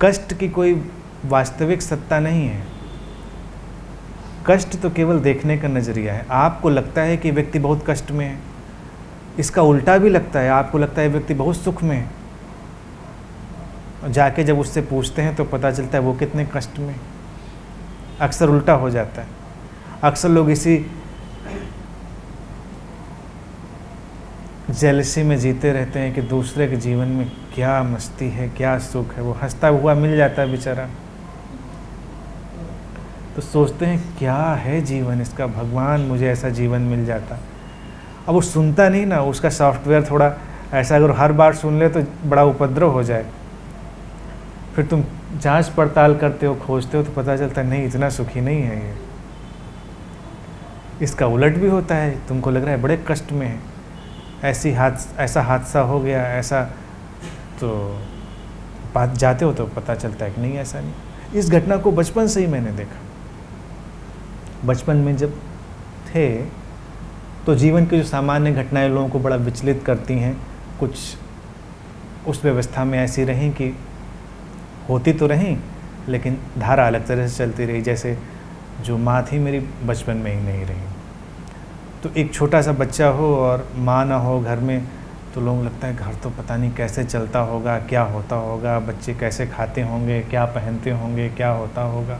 कष्ट की कोई वास्तविक सत्ता नहीं है। कष्ट तो केवल देखने का नज़रिया है। आपको लगता है कि व्यक्ति बहुत कष्ट में है, इसका उल्टा भी लगता है, आपको लगता है व्यक्ति बहुत सुख में है, और जाके जब उससे पूछते हैं तो पता चलता है वो कितने कष्ट में। अक्सर उल्टा हो जाता है। अक्सर लोग इसी जेलसी में जीते रहते हैं कि दूसरे के जीवन में क्या मस्ती है, क्या सुख है, वो हंसता हुआ मिल जाता है बेचारा, तो सोचते हैं क्या है जीवन इसका, भगवान मुझे ऐसा जीवन मिल जाता। अब वो सुनता नहीं ना, उसका सॉफ्टवेयर थोड़ा ऐसा अगर हर बार सुन ले तो बड़ा उपद्रव हो जाए। फिर तुम जांच पड़ताल करते हो, खोजते हो, तो पता चलता है नहीं, इतना सुखी नहीं है ये। इसका उलट भी होता है, तुमको लग रहा है बड़े कष्ट में है, ऐसा हादसा हो गया, ऐसा, तो बात जाते हो तो पता चलता है कि नहीं, ऐसा नहीं। इस घटना को बचपन से ही मैंने देखा। बचपन में जब थे तो जीवन की जो सामान्य घटनाएं लोगों को बड़ा विचलित करती हैं, कुछ उस व्यवस्था में ऐसी रहीं कि होती तो रहीं लेकिन धारा अलग तरह से चलती रही। जैसे जो माँ थी मेरी बचपन में ही नहीं रही। तो एक छोटा सा बच्चा हो और माँ ना हो घर में, तो लोगों लगता है घर तो पता नहीं कैसे चलता होगा, क्या होता होगा, बच्चे कैसे खाते होंगे, क्या पहनते होंगे, क्या होता होगा।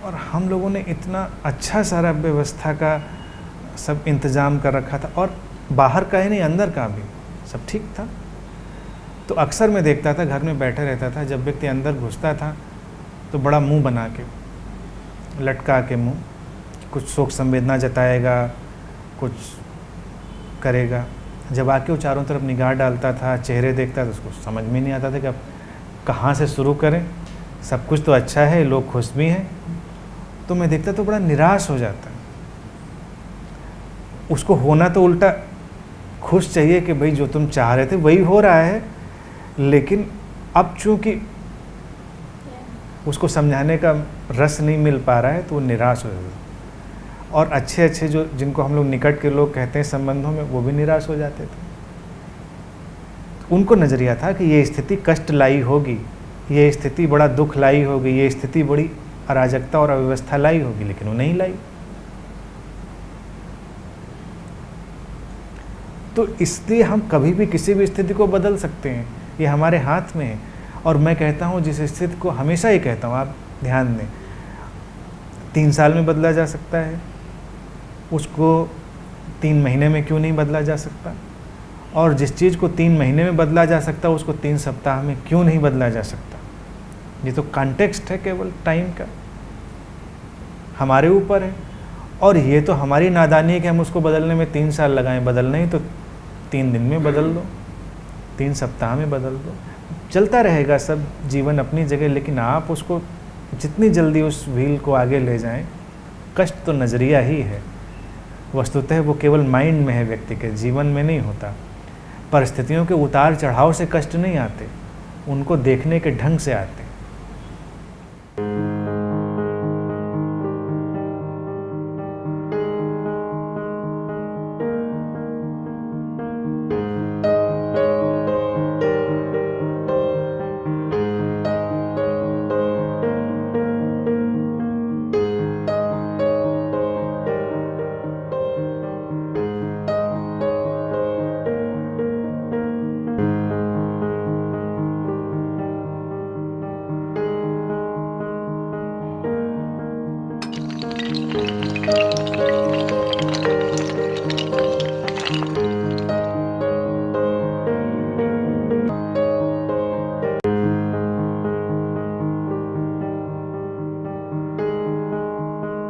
और हम लोगों ने इतना अच्छा सारा व्यवस्था का सब इंतज़ाम कर रखा था, और बाहर का ही नहीं अंदर का भी सब ठीक था। तो अक्सर मैं देखता था, घर में बैठा रहता था, जब व्यक्ति अंदर घुसता था तो बड़ा मुंह बना के, लटका के मुंह, कुछ शोक संवेदना जताएगा, कुछ करेगा। जब आके वो चारों तरफ निगाह डालता था, चेहरे देखता था, उसको समझ में नहीं आता था कि अब कहाँ से शुरू करें। सब कुछ तो अच्छा है, लोग खुश भी हैं, तो मैं देखता तो बड़ा निराश हो जाता। उसको होना तो उल्टा खुश चाहिए कि भाई जो तुम चाह रहे थे वही हो रहा है, लेकिन अब चूंकि उसको समझाने का रस नहीं मिल पा रहा है तो वो निराश हो जाता है। और अच्छे अच्छे जो जिनको हम लोग निकट के लोग कहते हैं संबंधों में, वो भी निराश हो जाते थे। उनको नज़रिया था कि ये स्थिति कष्ट लाई होगी, ये स्थिति बड़ा दुख लाई होगी, ये स्थिति बड़ी अराजकता और अव्यवस्था लाई होगी, लेकिन वो नहीं लाई। तो इसलिए हम कभी भी किसी भी स्थिति को बदल सकते हैं, ये हमारे हाथ में है। और मैं कहता हूँ जिस स्थिति को, हमेशा ही कहता हूँ, आप ध्यान दें, 3 साल में बदला जा सकता है, उसको 3 महीने में क्यों नहीं बदला जा सकता? और जिस चीज़ को 3 महीने में बदला जा सकता है उसको 3 सप्ताह में क्यों नहीं बदला जा सकता? ये तो कॉन्टेक्स्ट है केवल टाइम का, हमारे ऊपर है। और ये तो हमारी नादानी है कि हम उसको बदलने में 3 साल लगाएं। बदलना ही तो 3 दिन में बदल दो, 3 सप्ताह में बदल दो, चलता रहेगा सब जीवन अपनी जगह। लेकिन आप उसको जितनी जल्दी उस व्हील को आगे ले जाएं, कष्ट तो नज़रिया ही है, वस्तुतः वो केवल माइंड में है, व्यक्ति के जीवन में नहीं होता। परिस्थितियों के उतार चढ़ाव से कष्ट नहीं आते, उनको देखने के ढंग से आते।